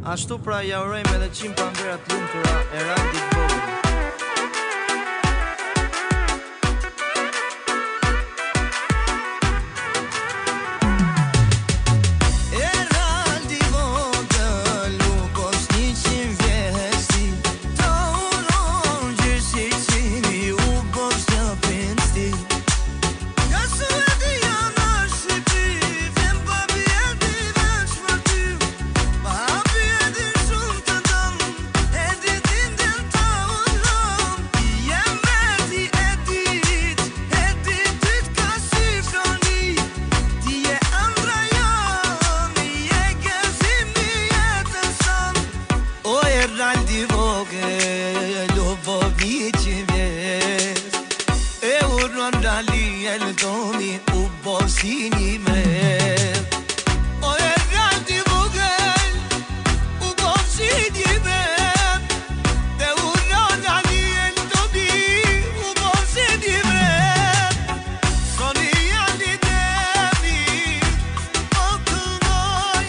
Ashtu pra ja urojmë edhe 100 pranderat lumtura e Randit Vogël. Randi Vogël, o bobi që vjes E urron rali e lëtoni u bosi një mret O e Randi Vogël, u bosi një mret E urron rali e lëtoni u bosi një mret Soni janë i demi, o këlloj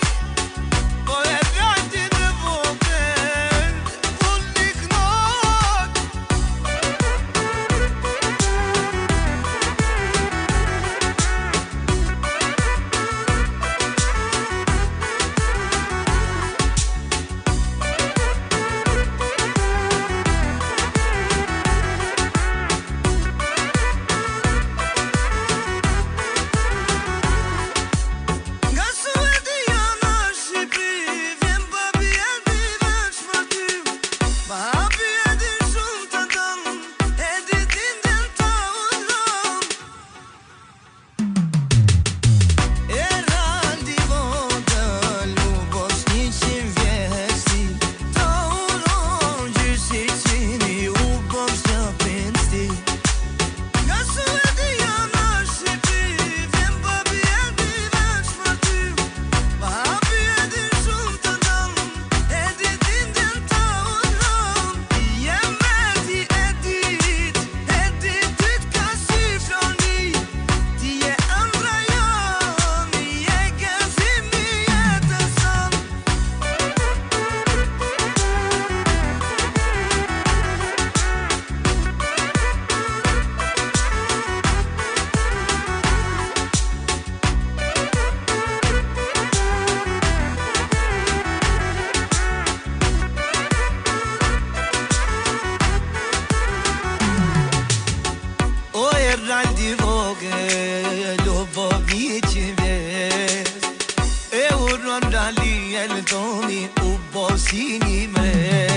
O e Randi Vogël, o bobi që vjes E urron rali e lëtoni u bosi një mret